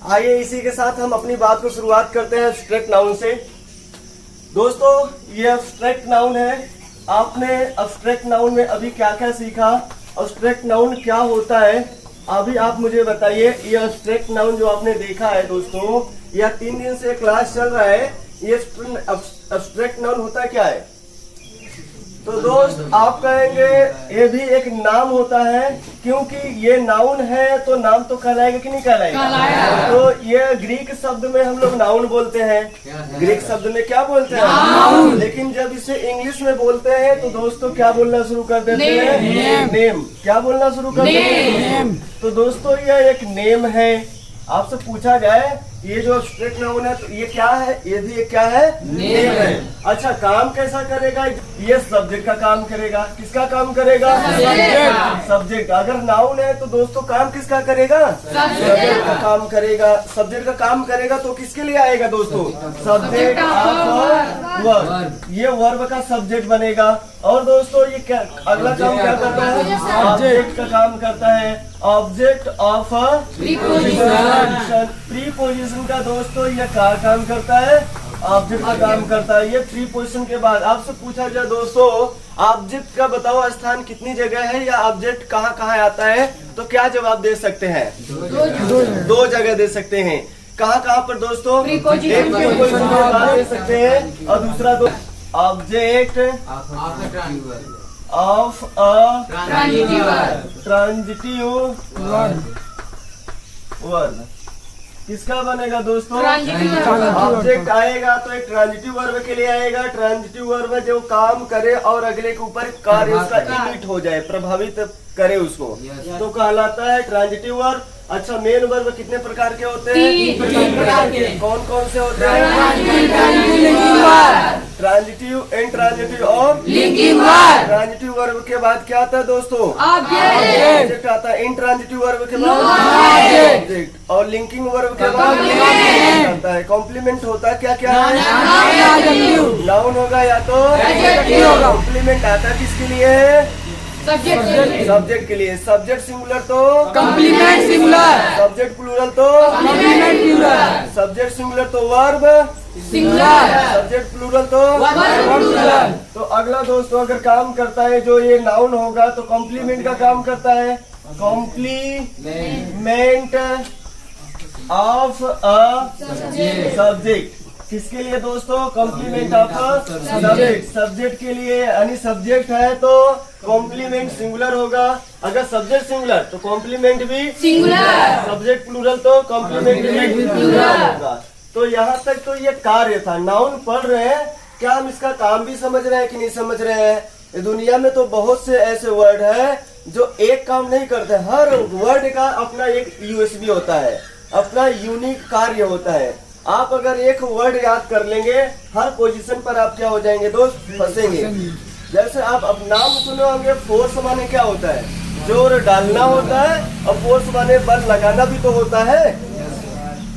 आइए इसी के साथ हम अपनी बात को शुरुआत करते हैं एब्स्ट्रैक्ट नाउन से। दोस्तों ये एब्स्ट्रैक्ट नाउन है। आपने एब्स्ट्रैक्ट नाउन में अभी क्या क्या सीखा, एब्स्ट्रैक्ट नाउन क्या होता है, अभी आप मुझे बताइए। ये एब्स्ट्रैक्ट नाउन जो आपने देखा है दोस्तों, यह 3 दिन से क्लास चल रहा है। ये एब्स्ट्रैक्ट नाउन होता क्या है? तो दोस्त आप कहेंगे ये भी एक नाम होता है, क्योंकि ये नाउन है तो नाम तो कहलाएगा कि नहीं कहलाएगा? तो ये ग्रीक शब्द में हम लोग नाउन बोलते हैं। ग्रीक शब्द में क्या बोलते हैं? लेकिन जब इसे इंग्लिश में बोलते हैं तो दोस्तों क्या बोलना शुरू कर देते हैं? नेम। क्या बोलना शुरू कर देते हैं? तो दोस्तों ये एक नेम है। आपसे पूछा जाए ये जो एब्स्ट्रैक्ट नाउन है तो ये क्या है? ये भी क्या है? नेम है। अच्छा, काम कैसा करेगा? ये सब्जेक्ट का काम करेगा। किसका काम करेगा? सब्जेक्ट। अगर नाउन है तो दोस्तों काम किसका करेगा? सब्जेक्ट का काम करेगा। सब्जेक्ट का काम करेगा तो किसके लिए आएगा दोस्तों? Subject of verb. ये वर्ब का सब्जेक्ट बनेगा। और दोस्तों ये क्या अगला काम क्या करता है? ऑब्जेक्ट का काम करता है। ऑब्जेक्ट ऑफ प्रीपोजिशन का दोस्तों ये क्या काम करता है? ऑब्जेक्ट का काम करता है। ये प्रीपोजिशन के बाद आपसे पूछा जाए दोस्तों ऑब्जेक्ट का बताओ स्थान कितनी जगह है, या ऑब्जेक्ट कहाँ कहाँ आता है, तो क्या जवाब दे सकते हैं? 2 जगह दे सकते हैं। कहाँ कहाँ पर दोस्तों? एक प्रीपोजिशन के बाद दे सकते हैं, और दूसरा दो object of a transitive verb. किसका बनेगा दोस्तों? ऑब्जेक्ट आएगा तो एक ट्रांजिटिव वर्ब के लिए आएगा। ट्रांजिटिव वर्ब जो काम करे और अगले के ऊपर कार्य उसका इमिट हो जाए, प्रभावित करे उसको, तो कहलाता है ट्रांजिटिव वर्ब। अच्छा, मेन वर्ब कितने प्रकार के होते हैं? 3 प्रकार के। कौन कौन से होते हैं? ट्रांजिटिव, इंट्रांजिटिव और लिंकिंग वर्ब। ट्रांजिटिव वर्ब के बाद क्या आता है दोस्तों? ऑब्जेक्ट आता है। इंट्रांजिटिव वर्ब के बाद ऑब्जेक्ट, और लिंकिंग वर्ब के बाद आता है। कॉम्प्लीमेंट होता है क्या क्या है? नाउन होगा या तो कॉम्प्लीमेंट आता है किसके लिए? सब्जेक्ट के लिए। सब्जेक्ट सिंगुलर तो कॉम्प्लीमेंट सिंगुलर। सब्जेक्ट प्लूरल तो कॉम्प्लीमेंट प्लूरल। सब्जेक्ट सिंगुलर तो वर्ब सिंगुलर। सब्जेक्ट प्लूरल तो वर्ब प्लूरल। तो अगला दोस्तों अगर काम करता है जो ये नाउन होगा तो कॉम्प्लीमेंट का काम करता है। Complement of a subject. किसके लिए दोस्तों? Complement of subject. सब्जेक्ट के लिए, यानी सब्जेक्ट है तो कॉम्प्लीमेंट सिंगुलर होगा। अगर सब्जेक्ट सिंगुलर तो कॉम्प्लीमेंट भी सिंगुलर। सब्जेक्ट प्लूरल तो कॉम्प्लीमेंट भी प्लूरल होगा। तो यहाँ तक तो ये कार्य था। नाउन पढ़ रहे हैं, क्या हम इसका काम भी समझ रहे हैं कि नहीं समझ रहे हैं? दुनिया में तो बहुत से ऐसे वर्ड है जो एक काम नहीं करते। हर वर्ड का अपना एक यूएसबी होता है, अपना यूनिक कार्य होता है। आप अगर एक वर्ड याद कर लेंगे, हर पोजीशन पर आप क्या हो जाएंगे दोस्त? फंसेंगे। जैसे आप अब नाम सुने होंगे, फोर्स माने क्या होता है? जोर डालना होता है, और फोर्स माने बल लगाना भी तो होता है।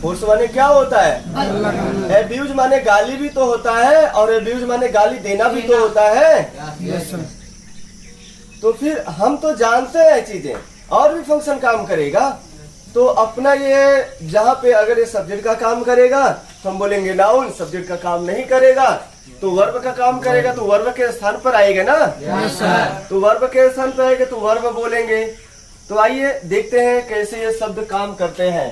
फोर्स माने क्या होता है? एब्यूज माने गाली भी तो होता है, और एब्यूज माने गाली देना भी तो होता है। तो फिर हम तो जानते हैं चीजें, और भी फंक्शन काम करेगा। तो अपना ये जहाँ पे अगर ये सब्जेक्ट का काम करेगा तो हम बोलेंगे नाउन। सब्जेक्ट का काम नहीं करेगा तो वर्ब का काम करेगा, तो वर्ब के स्थान पर आएगा ना। तो वर्ब के स्थान पर आएगा तो वर्ब बोलेंगे। तो आइए देखते हैं कैसे ये शब्द काम करते हैं।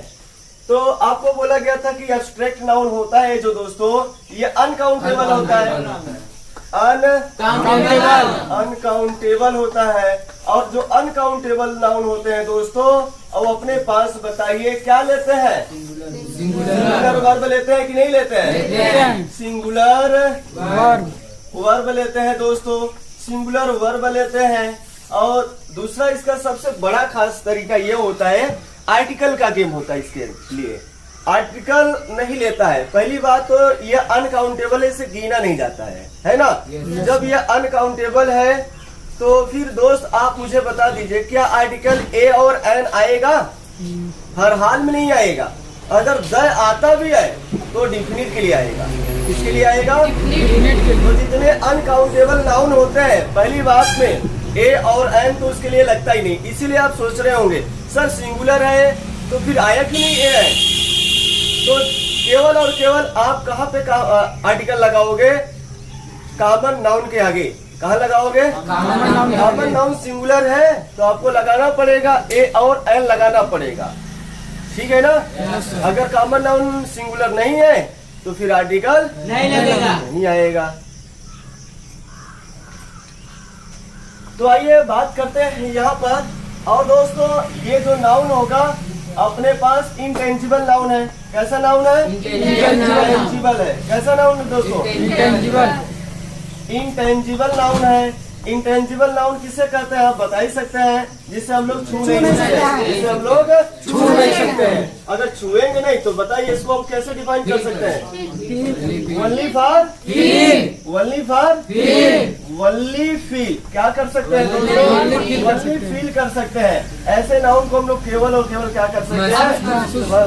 तो आपको बोला गया था कि एब्स्ट्रैक्ट नाउन होता है जो दोस्तों ये अनकाउंटेबल होता है। अनकाउंटेबल होता है। और जो अनकाउंटेबल नाउन होते हैं दोस्तों, अब अपने पास बताइए क्या लेते हैं? सिंगुलर वर्ब लेते हैं कि नहीं लेते हैं? सिंगुलर वर्ब लेते हैं दोस्तों, सिंगुलर वर्ब लेते हैं। और दूसरा इसका सबसे बड़ा खास तरीका ये होता है, आर्टिकल का गेम होता है। इसके लिए आर्टिकल नहीं लेता है। पहली बात तो ये अनकाउंटेबल है, इसे गिना नहीं जाता है ना। जब ये अनकाउंटेबल है तो फिर दोस्त आप मुझे बता दीजिए, क्या आर्टिकल ए और एन आएगा? हर हाल में नहीं आएगा। अगर द आता भी है तो डिफिनिट के लिए आएगा। किसके लिए आएगा? तो जितने अनकाउंटेबल नाउन होते हैं, पहली बात में ए और एन तो उसके लिए लगता ही नहीं। इसीलिए आप सोच रहे होंगे सर सिंगुलर है तो फिर आया क्यों नहीं ए है? तो केवल और केवल आप कहाँ पे आर्टिकल लगाओगे? कॉमन नाउन के आगे। कहाँ लगाओगे? कॉमन नाउन सिंगुलर है तो आपको लगाना पड़ेगा ए और एन लगाना पड़ेगा, ठीक है ना? अगर कॉमन नाउन सिंगुलर नहीं है तो फिर आर्टिकल नहीं लगेगा, नहीं आएगा। तो आइए बात करते हैं यहाँ पर। और दोस्तों ये जो नाउन होगा अपने पास इंटेंजिबल नाउन है। कैसा नाउन है? इंटेंजिबल है। कैसा नाउन है दोस्तों? इंटेंजिबल नाउन है। इंटेंजिबल नाउन किसे कहते हैं आप बता ही सकते हैं? जिसे हम लोग छू नहीं सकते, जिसे हम लोग छू नहीं सकते हैं। अगर छुएंगे नहीं तो बताइए इसको हम कैसे डिफाइन कर सकते हैं? Only for only for only feel. क्या कर सकते हैं दोस्तों? ओनली फील कर सकते हैं। ऐसे नाउन को हम लोग केवल और केवल क्या कर सकते हैं?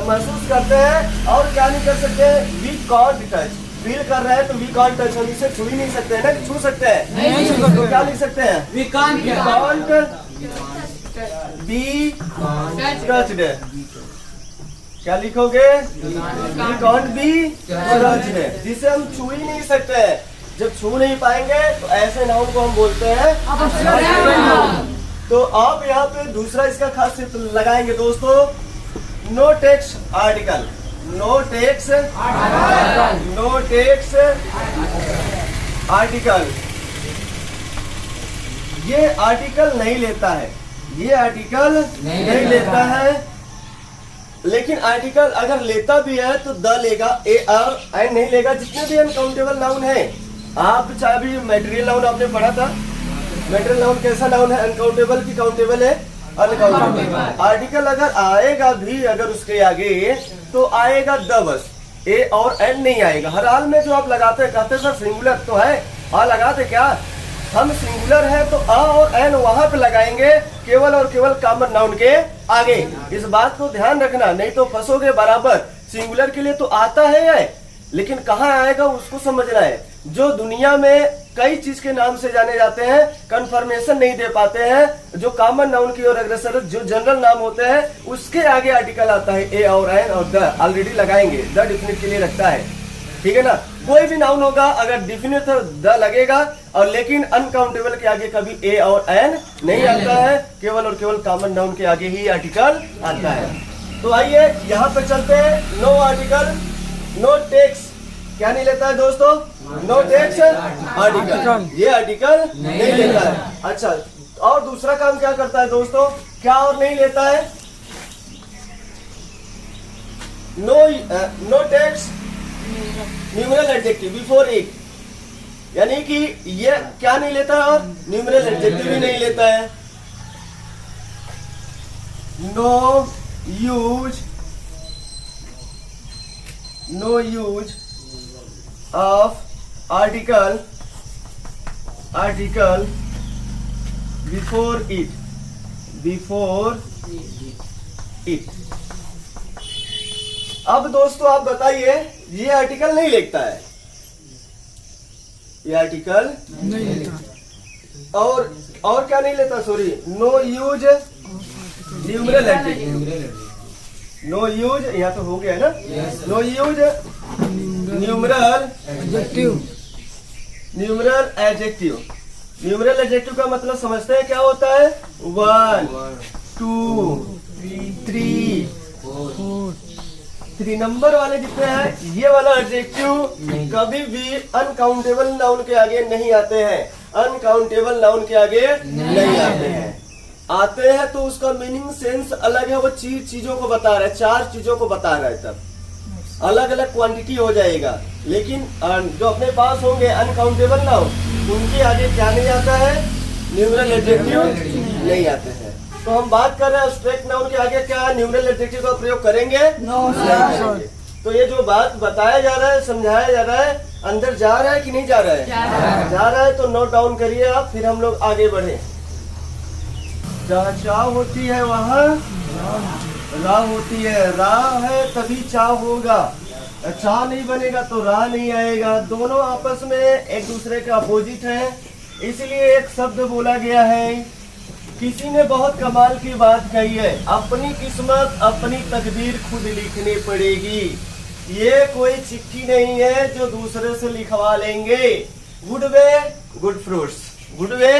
महसूस करते हैं। और क्या नहीं कर सकते? We can't touch. फील कर रहे हैं तो वी कांट टच, हम इसे छू ही नहीं सकते हैं ना, छू सकते हैं तो क्या लिख सकते हैं? We can't be touched. क्या लिखोगे? वी कांट बी टच्ड, जिसे हम छू ही नहीं सकते हैं। जब छू नहीं पाएंगे तो ऐसे नाउन को हम बोलते हैं तो आप यहाँ पे दूसरा इसका खासियत लगाएंगे दोस्तों, no text article. No text article, ये आर्टिकल नहीं लेता है, ये आर्टिकल नहीं लेता है। लेकिन आर्टिकल अगर लेता भी है तो द लेगा, ए और एन नहीं लेगा। जितने भी अनकाउंटेबल नाउन है, आप चाहे भी मटेरियल नाउन आपने पढ़ा था, मटेरियल नाउन कैसा नाउन है? अनकाउंटेबल की काउंटेबल है? अनकाउंटेबल। आर्टिकल अगर आएगा भी अगर उसके आगे तो आएगा द बस, ए और एन नहीं आएगा। हर हाल में जो आप लगाते हैं, कहते सर सिंगुलर तो है, आ लगाते क्या? हम सिंगुलर है तो आ और एन वहां पे लगाएंगे केवल और केवल कॉमन नाउन के आगे। इस बात को ध्यान रखना, नहीं तो फंसोगे बराबर। सिंगुलर के लिए तो आता है ये, लेकिन कहाँ आएगा उसको समझना है। जो दुनिया में कई चीज के नाम से जाने जाते हैं, कंफर्मेशन नहीं दे पाते हैं, जो कॉमन नाउन की ओर अग्रसर जो जनरल नाम होते हैं उसके आगे आर्टिकल आता है ए और एन और द ऑलरेडी लगाएंगे, द डिफिनिट के लिए रखता है, ठीक है ना? कोई भी नाउन होगा अगर डिफिनिट द लगेगा, और लेकिन अनकाउंटेबल के आगे कभी ए और एन नहीं आता है, केवल और केवल कॉमन नाउन के आगे ही आर्टिकल आता है। तो आइए यहाँ पे चलते हैं। No article, no text. क्या नहीं लेता है दोस्तों? नो टेक्स आर्टिकल, ये आर्टिकल नहीं लेता है। अच्छा, और दूसरा काम क्या करता है दोस्तों? क्या और नहीं लेता है? No text numeral adjective before it, यानी कि ये क्या नहीं लेता है? और न्यूमरल एडजेक्टिव भी नहीं लेता है। No use of article before it. अब दोस्तों आप बताइए, ये आर्टिकल नहीं लिखता है, ये आर्टिकल नहीं लेता। और क्या नहीं लेता? Sorry, no use numeral adjective. No use, यहाँ तो हो गया है ना? No use numeral adjective. Numeral adjective का मतलब समझते हैं क्या होता है? 1 2 3 3 नंबर वाले जितने हैं, ये वाला एडजेक्टिव कभी भी अनकाउंटेबल नाउन के आगे नहीं आते हैं। अनकाउंटेबल नाउन के आगे नहीं आते हैं। आते हैं तो उसका मीनिंग सेंस अलग है। वो चीजों को बता रहा है, 4 चीजों को बता रहा है, तब अलग अलग क्वांटिटी हो जाएगा। लेकिन जो अपने पास होंगे अनकाउंटेबल नाउन, उनके आगे क्या नहीं आता है? न्यूमरल एडजेक्टिव नहीं आते हैं। तो हम बात कर रहे हैं एब्स्ट्रैक्ट नाउन के आगे क्या न्यूमरल एडजेक्टिव का प्रयोग करेंगे? नहीं। तो ये जो बात बताया जा रहा है, समझाया जा रहा है, अंदर जा रहा है कि नहीं जा रहा है? जा रहा है तो नोट डाउन करिए आप, फिर हम लोग आगे बढ़े। जहाँ चाह होती है वहाँ राह होती है, राह है तभी चाह होगा, चाह नहीं बनेगा तो राह नहीं आएगा। दोनों आपस में एक दूसरे के अपोजिट है, इसलिए एक शब्द बोला गया है। किसी ने बहुत कमाल की बात कही है, अपनी किस्मत अपनी तकदीर खुद लिखनी पड़ेगी। ये कोई चिट्ठी नहीं है जो दूसरे से लिखवा लेंगे। Good way good fruits, good way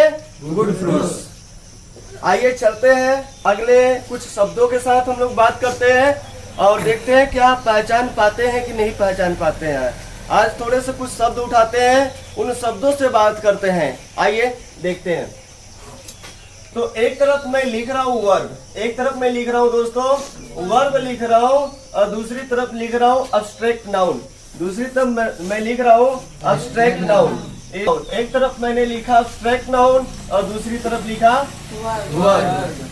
good fruits. आइए चलते हैं अगले कुछ शब्दों के साथ हम लोग बात करते हैं और देखते हैं क्या पहचान पाते हैं कि नहीं पहचान पाते हैं। आज थोड़े से कुछ शब्द उठाते हैं, उन शब्दों से बात करते हैं। आइए देखते हैं। तो एक तरफ मैं लिख रहा हूँ वर्ब, एक तरफ मैं लिख रहा हूँ दोस्तों वर्ब लिख रहा हूँ और दूसरी तरफ लिख रहा हूँ अब्स्ट्रैक्ट नाउन। दूसरी तरफ मैं लिख रहा हूँ अब्स्ट्रैक्ट नाउन। एक तरफ मैंने लिखा अब्स्ट्रैक्ट नाउन और दूसरी तरफ लिखा वर्ब।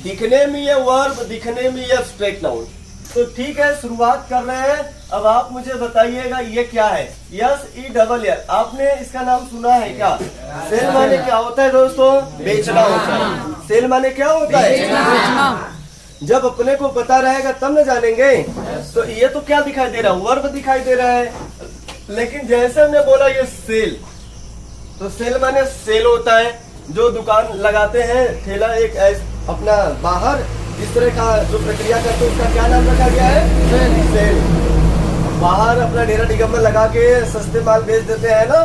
दिखने में ये वर्ब, दिखने में ये अब्स्ट्रैक्ट नाउन। तो ठीक है, शुरुआत कर रहे हैं। अब आप मुझे बताइएगा ये क्या है। SELL, आपने इसका नाम सुना है क्या? सेल माने क्या होता है दोस्तों? बेचना होता है। सेल माने क्या होता है? जब अपने को पता रहेगा तब न जानेंगे। तो ये तो क्या दिखाई दे रहा है? वर्ब दिखाई दे रहा है। लेकिन जैसे हमने बोला ये सेल, तो सेल माने सेल होता है जो दुकान लगाते हैं, ठेला एक अपना बाहर इस तरह का जो प्रक्रिया करते हैं उसका क्या नाम रखा गया है? सेल। बाहर अपना डेरा निगम्मा लगा के सस्ते माल बेच देते हैं ना।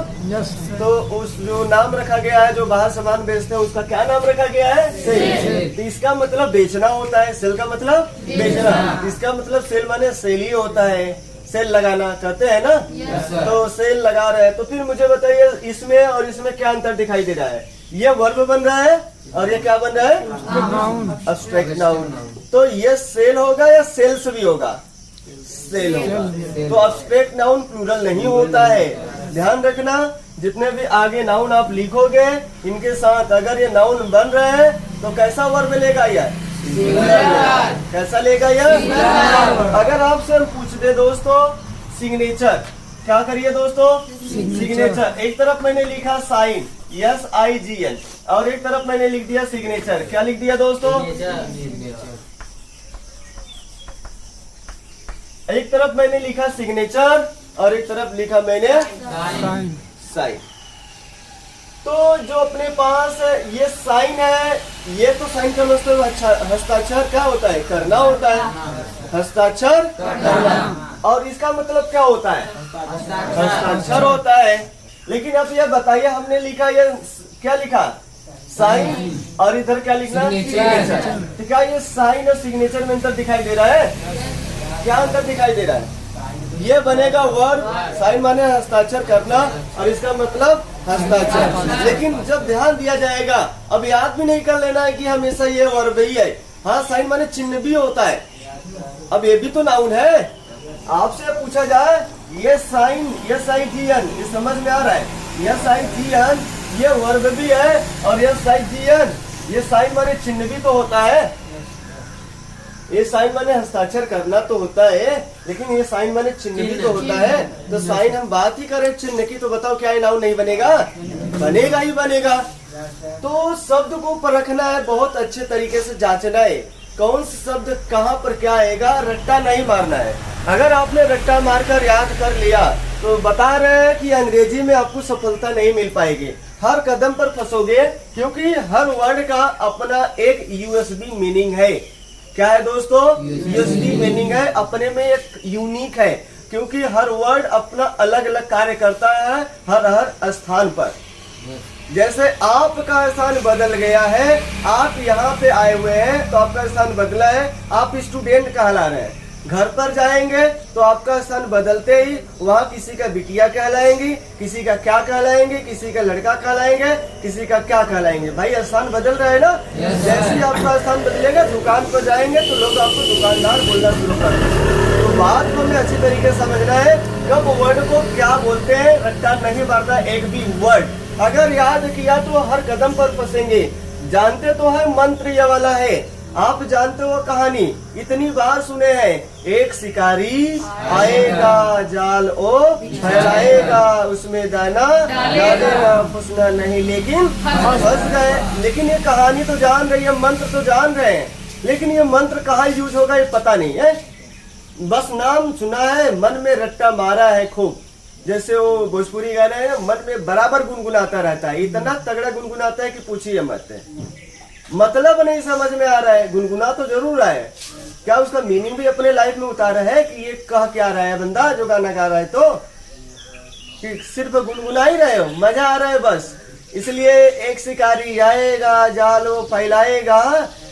तो उस जो नाम रखा गया है, जो बाहर सामान बेचते हैं, उसका क्या नाम रखा गया है? सेल। तो इसका मतलब बेचना होता है। सेल का मतलब बेचना। इसका मतलब सेल माने सेल ही होता है। सेल लगाना कहते हैं ना। तो सेल लगा रहे हैं। तो फिर मुझे बताइए इसमें और इसमें क्या अंतर दिखाई दे रहा है? ये वर्ब बन रहा है और ये क्या बन रहा है? Abstract noun. तो ये सेल होगा या सेल्स भी होगा? सेल होगा। तो अब्स्ट्रैक्ट नाउन प्लूरल नहीं होता है, ध्यान रखना। जितने भी आगे नाउन आप लिखोगे इनके साथ अगर ये नाउन बन रहे हैं तो कैसा वर्ब लेगा यह? कैसा लेगा यह? अगर आपसे हम पूछ दे दोस्तों सिग्नेचर, क्या करिए दोस्तों? सिग्नेचर। एक तरफ मैंने लिखा साइन SIGN और एक तरफ मैंने लिख दिया सिग्नेचर। क्या लिख दिया दोस्तों? एक तरफ मैंने लिखा सिग्नेचर और एक तरफ लिखा मैंने साइन। तो जो अपने पास ये साइन है, ये तो साइन का मतलब हस्ताक्षर क्या होता है? करना होता है। हस्ताक्षर करना। और इसका मतलब क्या होता है? हस्ताक्षर होता है। लेकिन अब ये बताइए, हमने लिखा ये क्या लिखा? साइन और इधर क्या लिखना? सिग्नेचर। तो क्या ये साइन और सिग्नेचर में अंतर दिखाई दे रहा है? क्या अंतर दिखाई दे रहा है? ये बनेगा वर्ब, साइन माने हस्ताक्षर करना और इसका मतलब हस्ताक्षर। लेकिन जब ध्यान दिया जाएगा, अब याद भी नहीं कर लेना है कि हमेशा ये वर्ब ही है। हाँ, साइन माने चिन्ह भी होता है। अब ये भी तो नाउन है। आपसे पूछा जाए ये साइन, ये SIGN, ये समझ में आ रहा है? ये SIGN ये वर्ब भी है और ये SIGN ये साइन माने चिन्ह भी तो होता है। ये साइन माने हस्ताक्षर करना तो होता है, लेकिन ये साइन माने चिन्ह भी तो होता है। तो साइन हम बात ही करें चिन्ह की, तो बताओ क्या ये नाउन नहीं बनेगा? बनेगा ही बनेगा। तो शब्द को परखना है, बहुत अच्छे तरीके से जांचना है कौन सा शब्द कहाँ पर क्या आएगा। रट्टा नहीं मारना है। अगर आपने रट्टा मारकर याद कर लिया तो बता रहे हैं कि अंग्रेजी में आपको सफलता नहीं मिल पाएगी, हर कदम पर फंसोगे, क्योंकि हर वर्ड का अपना एक USB मीनिंग है। क्या है दोस्तों? USB मीनिंग है, अपने में एक यूनिक है, क्योंकि हर वर्ड अपना अलग अलग कार्य करता है हर स्थान पर। जैसे आपका स्थान बदल गया है, आप यहाँ पे आए हुए हैं तो आपका स्थान बदला है, आप स्टूडेंट कहला रहे हैं। घर पर जाएंगे तो आपका स्थान बदलते ही वहाँ किसी का बिटिया कहलाएंगी, किसी का क्या कहलाएंगे, किसी का लड़का कहलाएंगे, किसी का क्या कहलाएंगे। भाई स्थान बदल रहा है ना। जैसे ही आपका स्थान बदलेगा, दुकान पर जाएंगे तो लोग आपको दुकानदार बोलना शुरू कर देंगे। तो बात को हमें अच्छी तरीके से समझना है, कब वर्ड को क्या बोलते हैं। रट्टा नहीं मारता एक भी वर्ड। अगर याद किया तो हर कदम पर फंसेंगे। जानते तो है मंत्र ये वाला है, आप जानते हो कहानी, इतनी बार सुने हैं। एक शिकारी आएगा, जाल ओ फैलाएगा, उसमें दाना डालेगा, फंसना नहीं, लेकिन फंस गए। लेकिन ये कहानी तो जान रही है, मंत्र तो जान रहे हैं, लेकिन ये मंत्र कहाँ यूज होगा ये पता नहीं है। बस नाम सुना है, मन में रट्टा मारा है खूब। जैसे वो भोजपुरी गाना है ना, मन में बराबर गुनगुनाता रहता है, इतना तगड़ा गुनगुनाता है कि पूछिए मत। मतलब नहीं समझ में आ रहा है, गुनगुना तो जरूर रहा है। क्या उसका मीनिंग भी अपने लाइफ में उतारा है कि ये कह क्या रहा है बंदा जो गाना गा रहा है, तो कि सिर्फ गुनगुना ही रहे हो, मजा आ रहा है बस। इसलिए एक शिकारी आएगा, जाल वो फैलाएगा,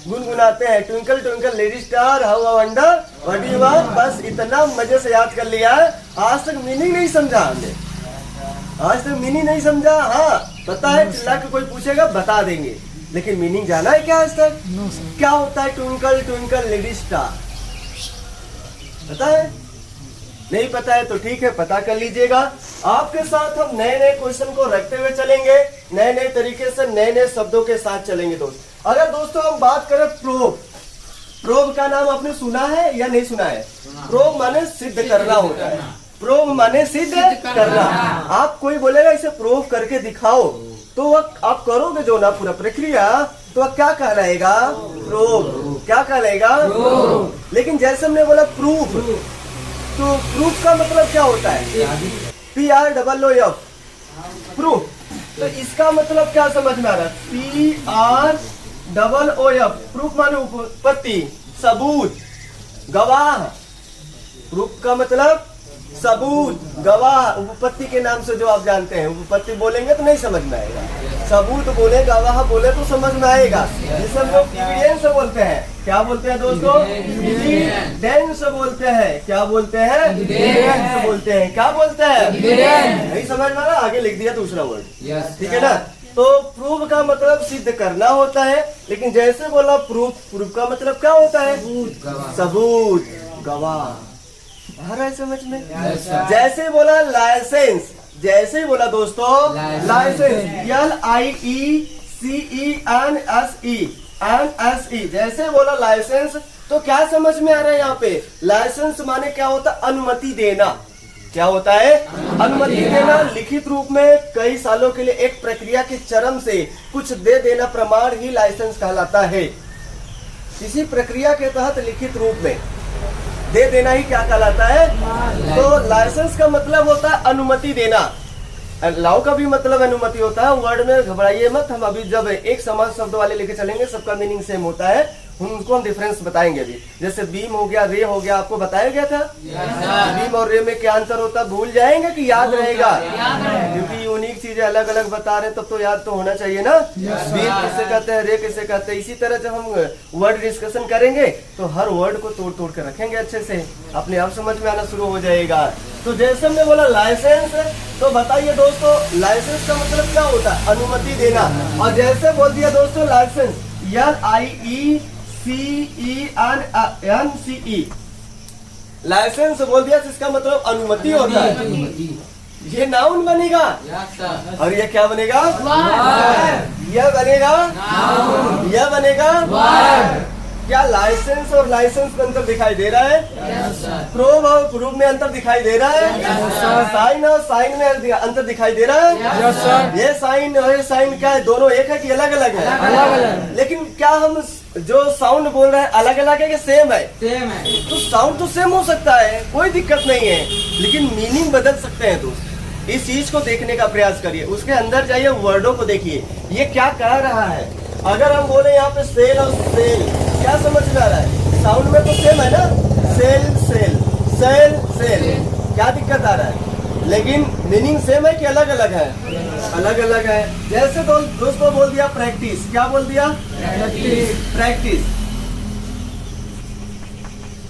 गुनगुनाते हैं twinkle twinkle little star how I wonder what you are, बस इतना मजे से याद कर लिया है। आज तक मीनिंग नहीं समझा हमने, आज तक मीनिंग नहीं समझा। हाँ पता है, चिल्ला के कोई पूछेगा बता देंगे, लेकिन मीनिंग जाना है क्या आज तक? क्या होता है ट्विंकल ट्विंकल लिटिल स्टार? पता है? नहीं पता है तो ठीक है, पता कर लीजिएगा। आपके साथ हम नए नए क्वेश्चन को रखते हुए चलेंगे, नए नए तरीके से नए नए शब्दों के साथ चलेंगे दोस्त। अगर दोस्तों हम बात करें प्रूफ, प्रूफ का नाम आपने सुना है या नहीं सुना है? प्रूफ माने सिद्ध करना होता है, प्रूफ माने सिद्ध करना। आप कोई बोलेगा इसे प्रूफ करके दिखाओ, तो वह आप करोगे जो ना पूरा प्रक्रिया, तो वह क्या कहलाएगा? प्रूफ। क्या कहलाएगा? लेकिन जैसे हमने बोला प्रूफ, तो प्रूफ का मतलब क्या होता है? PROOF, proof. तो इसका मतलब क्या समझ में आ रहा है? PROOF, प्रूफ माने उत्पत्ति, सबूत, गवाह। प्रूफ का मतलब सबूत, गवाह। उपपत्ति के नाम से जो आप जानते हैं, उपपत्ति बोलेंगे तो नहीं समझ में आएगा, सबूत बोले, गवाह बोले तो समझ में आएगा। जिसे हम लोग एविडेंस बोलते हैं। क्या बोलते हैं दोस्तों? एविडेंस बोलते हैं। क्या बोलते हैं? एविडेंस बोलते हैं। क्या बोलते हैं? नहीं समझ में आ रहा, आगे लिख दिया दूसरा वर्ड, ठीक है ना। तो प्रूफ का मतलब सिद्ध करना होता है, लेकिन जैसे बोला प्रूफ, प्रूफ का मतलब क्या होता है? सबूत, गवाह। आ रहा है समझ में? जैसे बोला लाइसेंस, जैसे ही बोला दोस्तों लाइसेंस, LIECENSE, जैसे बोला लाइसेंस, तो क्या समझ में आ रहा है यहाँ पे? लाइसेंस माने क्या होता है? अनुमति देना। क्या होता है? अनुमति देना। लिखित रूप में कई सालों के लिए एक प्रक्रिया के चरम से कुछ दे देना प्रमाण ही लाइसेंस कहलाता है। इसी प्रक्रिया के तहत लिखित रूप में दे देना ही क्या कहलाता है? तो लाइसेंस का मतलब होता है अनुमति देना। अलाउ का भी मतलब अनुमति होता है। वर्ड में घबराइए मत, हम अभी जब एक समान शब्द वाले लेके चलेंगे, सबका मीनिंग सेम होता है, उनको हम डिफरेंस बताएंगे अभी। जैसे बीम हो गया, रे हो गया, आपको बताया गया था। बीम और रे में क्या अंतर होता है? भूल जाएंगे कि याद रहेगा? क्योंकि यूनिक चीजें अलग अलग बता रहे हैं, तब तो याद तो होना चाहिए ना। बीम किसे कहते हैं, रे किसे कहते हैं। इसी तरह जब हम वर्ड डिस्कशन करेंगे तो हर वर्ड को तोड़ तोड़ कर रखेंगे अच्छे से, अपने आप समझ में आना शुरू हो जाएगा। तो जैसे हमने बोला लाइसेंस, तो बताइए दोस्तों लाइसेंस का मतलब क्या होता है? अनुमति देना। और जैसे बोल दिया दोस्तों लाइसेंस, LIECENSE, लाइसेंस बोल दिया, इसका मतलब अनुमति होता है। ये नाउन बनेगा और ये क्या बनेगा? यह बनेगा, यह बनेगा। क्या लाइसेंस और लाइसेंस में अंतर दिखाई दे रहा है? प्रूफ और प्रूफ में अंतर दिखाई दे रहा है? साइन और साइन में अंतर दिखाई दे रहा है? ये साइन और ये साइन क्या है? दोनों एक है कि अलग अलग है? अलग अलग। लेकिन क्या हम जो साउंड बोल रहे हैं अलग अलग है कि सेम है? सेम है। तो साउंड तो सेम हो सकता है, कोई दिक्कत नहीं है, लेकिन मीनिंग बदल सकते हैं दोस्त। इस चीज को देखने का प्रयास करिए, उसके अंदर जाइए, वर्डों को देखिए, ये क्या कह रहा है। अगर हम बोले यहाँ पे सेल और सेल, क्या समझ में आ रहा है? साउंड में तो सेम है ना, सेल सेल, सेल सेल, क्या दिक्कत आ रहा है? लेकिन मीनिंग सेम है कि अलग अलग है? अलग अलग है। जैसे दोस्तों बोल दिया प्रैक्टिस, क्या बोल दिया? प्रैक्टिस।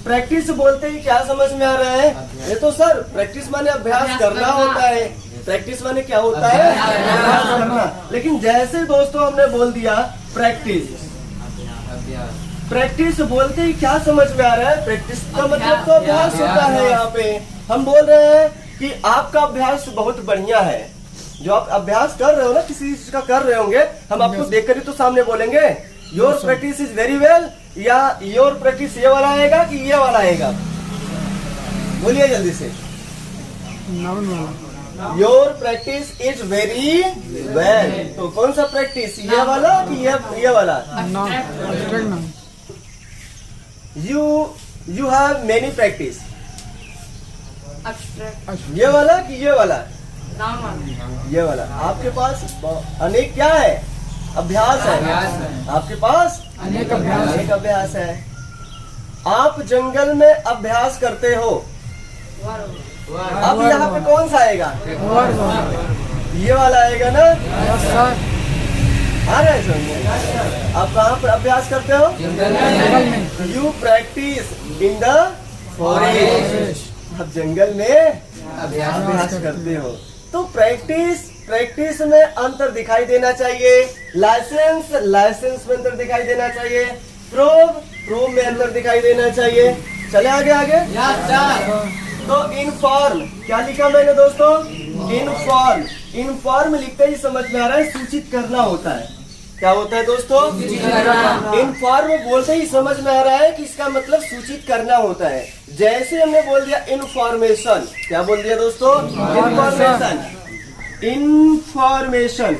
प्रैक्टिस बोलते ही क्या समझ में आ रहा है? ये तो सर प्रैक्टिस माने अभ्यास करना होता है। प्रैक्टिस माने क्या होता है? अभ्यास करना। लेकिन जैसे दोस्तों हमने बोल दिया प्रैक्टिस, प्रैक्टिस बोलते ही क्या समझ में आ रहा है? प्रैक्टिस का मतलब तो अभ्यास होता है। यहाँ पे हम बोल रहे हैं कि आपका अभ्यास बहुत बढ़िया है। जो आप अभ्यास कर रहे हो ना, किसी चीज का कर रहे होंगे, हम आपको देखकर ही तो सामने बोलेंगे your practice is very well, या योर प्रैक्टिस ये वाला आएगा कि ये वाला आएगा? बोलिए जल्दी से। Your practice is very well, तो कौन सा प्रैक्टिस? ये वाला कि ये वाला? यू हैव मेनी प्रैक्टिस, ये वाला कि ये वाला? ये वाला। आपके पास अनेक क्या है? अभ्यास है। आपके पास अनेक अभ्यास है। आप जंगल में अभ्यास करते हो। अब यहाँ पे कौन सा आएगा? ये वाला आएगा ना? आ रहा है समझ? आप कहाँ पर अभ्यास करते हो? You practice in the forest. आप जंगल में अभ्यास करते हो। तो प्रैक्टिस में अंतर दिखाई देना चाहिए, लाइसेंस में अंतर दिखाई देना चाहिए, प्रूव में अंतर दिखाई देना चाहिए। चले आगे आगे। तो इनफॉर्म क्या लिखा मैंने दोस्तों? इनफॉर्म लिखते ही समझ में आ रहा है सूचित करना होता है। क्या होता है दोस्तों? इनफॉर्म बोलते ही समझ में आ रहा है कि इसका मतलब सूचित करना होता है। जैसे हमने बोल दिया इन्फॉर्मेशन, क्या बोल दिया दोस्तों? इन्फॉर्मेशन,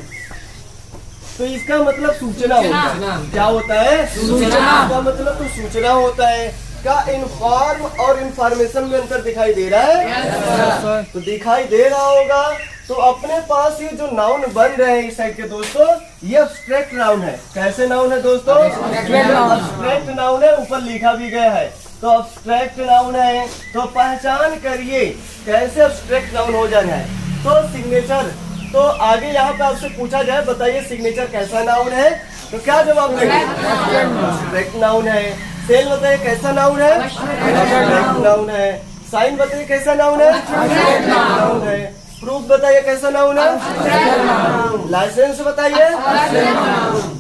तो इसका मतलब सूचना होता है। क्या होता है? सूचना। इसका मतलब तो सूचना होता है। क्या इन्फॉर्म और इन्फॉर्मेशन में अंतर दिखाई दे रहा है? तो दिखाई दे रहा होगा। तो अपने पास ये जो नाउन बन रहे हैं इस साइड के दोस्तों, ये अब्स्ट्रैक्ट नाउन है। कैसे नाउन है दोस्तों? अब्स्ट्रैक्ट नाउन है, ऊपर लिखा भी गया है। तो अब्स्ट्रैक्ट नाउन है, तो पहचान करिए कैसे अब्स्ट्रैक्ट नाउन हो जाना है। तो सिग्नेचर, तो आगे यहाँ पे आपसे पूछा जाए बताइए सिग्नेचर कैसा नाउन है, तो क्या जवाब देंगे? अब्स्ट्रैक्ट नाउन है। सेल बताइए कैसा नाउन है? अब्स्ट्रैक्ट नाउन है। साइन बताइए कैसा नाउन है? अब्स्ट्रैक्ट नाउन है। प्रूफ बताइए कैसा नाउन है? लाइसेंस बताइए,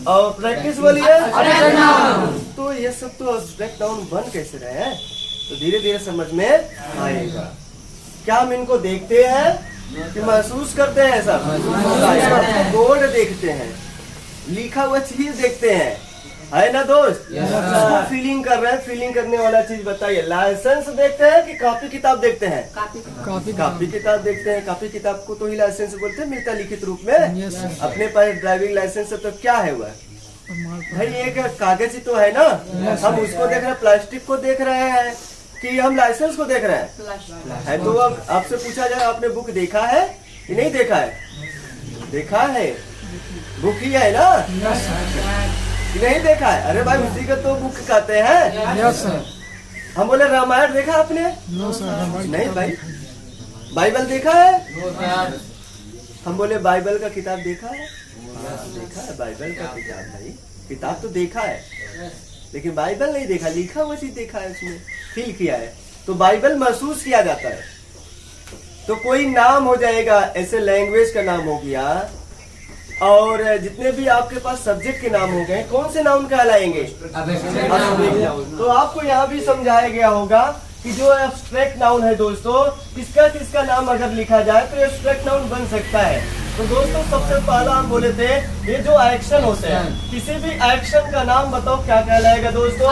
और प्रैक्टिस बोलिए। तो ये सब तो अब्स्ट्रैक्ट नाउन बन कैसे रहे हैं? तो धीरे धीरे समझ में आएगा। क्या हम इनको देखते हैं कि महसूस करते हैं? सब बोर्ड देखते हैं, लिखा हुआ चीज देखते हैं, है ना दोस्त? फीलिंग कर रहे हैं, फीलिंग करने वाला चीज बताइए। लाइसेंस देखते हैं कि कॉपी किताब देखते हैं? कॉपी किताब देखते हैं। कॉपी किताब को तो ही लाइसेंस बोलते हैं, मिलता लिखित रूप में। अपने पास ड्राइविंग लाइसेंस तो क्या है वह भाई? एक कागज ही तो है ना। हम उसको देख रहे हैं, प्लास्टिक को देख रहे हैं कि हम लाइसेंस को देख रहे हैं? तो अब आपसे पूछा जाए आपने बुक देखा है कि नहीं देखा है? देखा है, बुक ही है ना, नहीं देखा है? अरे भाई उसी का तो बुक कहते हैं। हम बोले रामायण देखा आपने? नहीं भाई। बाइबल देखा है? हम बोले बाइबल का किताब देखा है? देखा है बाइबल का किताब। भाई किताब तो देखा है, लेकिन बाइबल नहीं देखा, लिखा हुआ चीज देखा है, उसमें फील किया है। तो बाइबल महसूस किया जाता है। तो कोई नाम हो जाएगा, ऐसे लैंग्वेज का नाम हो गया, और जितने भी आपके पास सब्जेक्ट के नाम हो गए, कौन से नाउन कहलाएंगे? तो आपको यहाँ भी समझाया गया होगा कि जो एब्स्ट्रैक्ट नाउन है दोस्तों, किसका किसका नाम अगर लिखा जाए तो एब्स्ट्रैक्ट नाउन बन सकता है। तो दोस्तों सबसे पहला हम बोले थे ये जो एक्शन होते हैं, किसी भी एक्शन का नाम बताओ क्या कहलाएगा दोस्तों?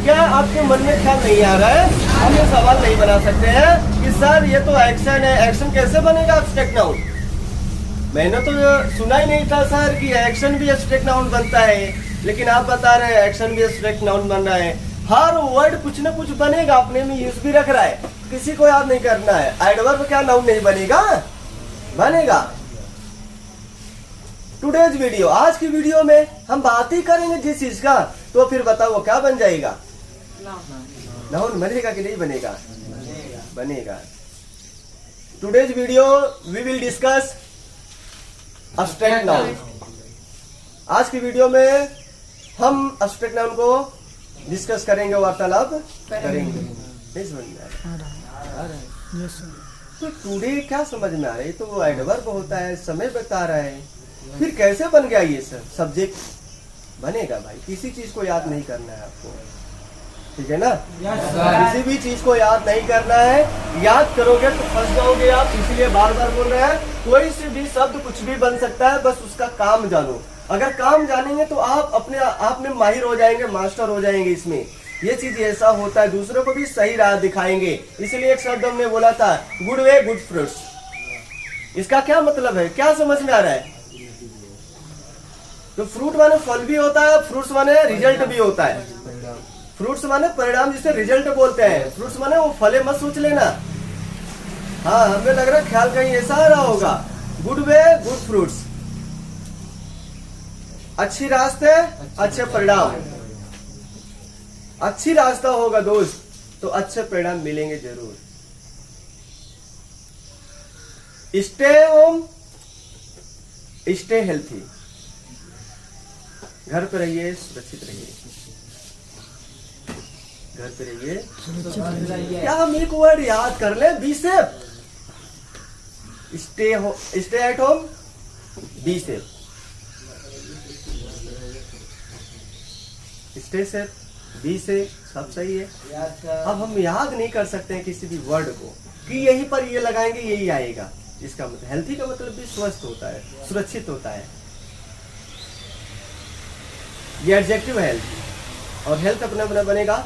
क्या आपके मन में ख्याल नहीं आ रहा है? हम ये सवाल नहीं बना सकते हैं कि सर ये तो एक्शन है, एक्शन कैसे बनेगा एब्स्ट्रैक्ट नाउन? मैंने तो सुना ही नहीं था सर कि एक्शन भी एब्स्ट्रैक्ट नाउन बनता है, लेकिन आप बता रहे हैं एक्शन भी एब्स्ट्रैक्ट नाउन बन रहा है। हर वर्ड कुछ न कुछ बनेगा, अपने में यूज भी रख रहा है, किसी को याद नहीं करना है। एडवर्ब क्या नाउन नहीं बनेगा? बनेगा। टुडेज वीडियो, आज की वीडियो में हम बात ही करेंगे जिस चीज का, तो फिर बताओ वो क्या बन जाएगा? नाउन बनेगा कि नहीं बनेगा? बनेगा। Today's video we will discuss abstract noun. आज की वीडियो में हम एब्स्ट्रैक्ट नाउन को डिस्कस करेंगे, वार्तालाप करेंगे। नहीं समझ में आ रहा? तो टुडे क्या समझ में आ रहा है? तो वो एडवर्ब होता है, समय बता रहा है। फिर कैसे बन गया ये सब? सब्जेक्ट बनेगा भाई। किसी चीज को याद नहीं करना है आपको, ठीक है ना? किसी भी चीज को याद नहीं करना है। याद करोगे तो फंस जाओगे आप, इसलिए बार बार बोल रहे हैं। कोई से भी शब्द कुछ भी बन सकता है, बस उसका काम जानो। अगर काम जानेंगे तो आप अपने आप में माहिर हो जाएंगे, मास्टर हो जाएंगे इसमें। ये चीज ऐसा होता है, दूसरों को भी सही राह दिखाएंगे। इसलिए एक शब्द हमने बोला था, गुड वे गुड फ्रूट्स। इसका क्या मतलब है? क्या समझ में आ रहा है? तो फ्रूट माने फल भी होता है, फ्रूट्स माने रिजल्ट भी होता है। फ्रूट्स माने परिणाम, जिसे रिजल्ट बोलते हैं। फ्रूट्स माने वो फले मत सोच लेना। हाँ, हमें लग रहा है ख्याल कहीं ऐसा आ रहा होगा। गुड वे गुड फ्रूट्स, अच्छी रास्ते अच्छे परिणाम। अच्छी रास्ता होगा दोस्त तो अच्छे परिणाम मिलेंगे जरूर। Stay home, stay healthy. घर पे रहिए, सुरक्षित रहिए। घर पे रहिए। क्या हम एक वर्ड याद कर ले? Be safe. Stay at home, be safe. Stay safe, be safe, सब सही है। अब हम याद नहीं कर सकते हैं किसी भी वर्ड को कि यहीं पर ये लगाएंगे यही आएगा। इसका मतलब हेल्थी का मतलब भी स्वस्थ होता है, सुरक्षित होता है। ये एडजेक्टिव है हेल्थ, और हेल्थ अपना अपना बनेगा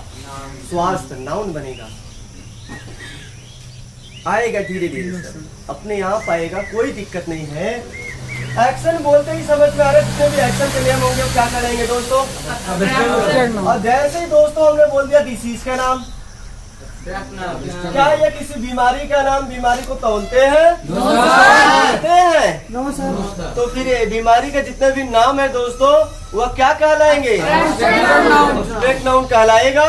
स्वास्थ्य, नाउन बनेगा। आएगा धीरे धीरे, अपने आप आएगा, कोई दिक्कत नहीं है। एक्शन बोलते ही समझ में आ रहा है जितने भी एक्शन के नियम होंगे क्या करेंगे दोस्तों। और जैसे ही दोस्तों हमने बोल दिया डिसीज का नाम, क्या ये किसी बीमारी का नाम, बीमारी को तौलते हैं? तो फिर ये बीमारी के जितने भी नाम है दोस्तों वह क्या कहलाएंगे? एब्स्ट्रैक्ट नाउन कहलाएगा।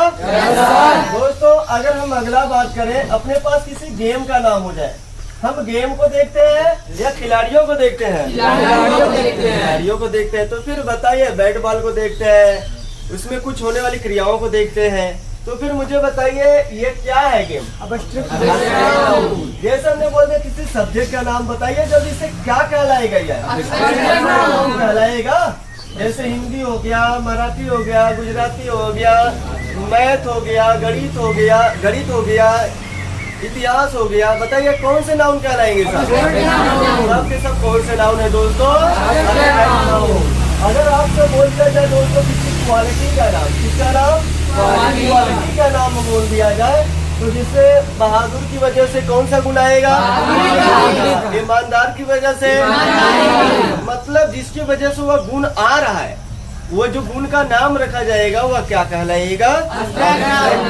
दोस्तों अगर हम अगला बात करें, अपने पास किसी गेम का नाम हो जाए, हम गेम को देखते हैं या खिलाड़ियों को देखते हैं? खिलाड़ियों को देखते हैं। तो फिर बताइए, बैट बॉल को देखते हैं, उसमें कुछ होने वाली क्रियाओं को देखते हैं। तो फिर मुझे बताइए ये क्या है गेम? जैसे हमने बोल दिया किसी सब्जेक्ट का नाम बताइए, जब इसे क्या कहलाएगा? ये कहलाएगा। जैसे हिंदी हो गया, मराठी हो गया, गुजराती हो गया, मैथ हो गया, गणित हो गया, इतिहास हो गया। बताइए कौन से नाउन कहलाएंगे? सब के सब कौन से नाउन है दोस्तों? अगर आपसे बोल दिया जाए दोस्तों किसी क्वालिटी का नाम, किसका नाम? क्वालिटी का नाम बोल दिया जाए तो जिससे बहादुर की वजह से कौन सा गुण आएगा? ईमानदार की वजह से, मतलब जिसकी वजह से वह गुण आ रहा है, वो जो गुण का नाम रखा जाएगा वह क्या कहलाएगा?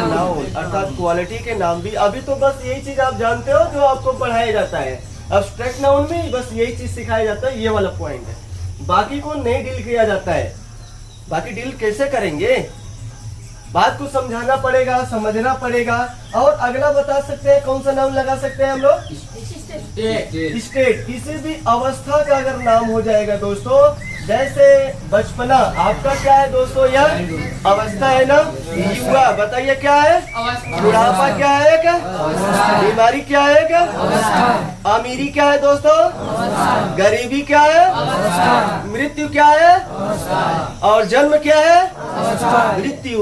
नाउन, अर्थात क्वालिटी के नाम भी। अभी तो बस यही चीज आप जानते हो जो आपको पढ़ाया जाता है। एब्स्ट्रैक्ट नाउन में बस यही चीज सिखाया जाता है, ये वाला पॉइंट है। बाकी को नहीं डील किया जाता है। बाकी डील कैसे करेंगे? बात को समझाना पड़ेगा, समझना पड़ेगा। और अगला बता सकते हैं कौन सा नाम लगा सकते हैं हम लोग? स्टेट। किसी भी अवस्था का अगर नाम हो जाएगा दोस्तों, जैसे बचपना आपका क्या है दोस्तों? यह अवस्था है ना। युवा बताइए क्या है? बुढ़ापा क्या है? क्या बीमारी क्या है? क्या अमीरी क्या है दोस्तों? गरीबी क्या है? मृत्यु क्या है? और जन्म क्या है?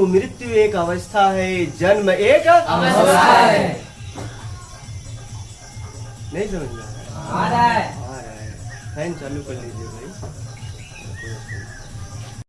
मृत्यु एक अवस्था है, जन्म एक अवस्था है। नहीं समझ में आ रहा है? फैन चालू कर लीजिए भाई।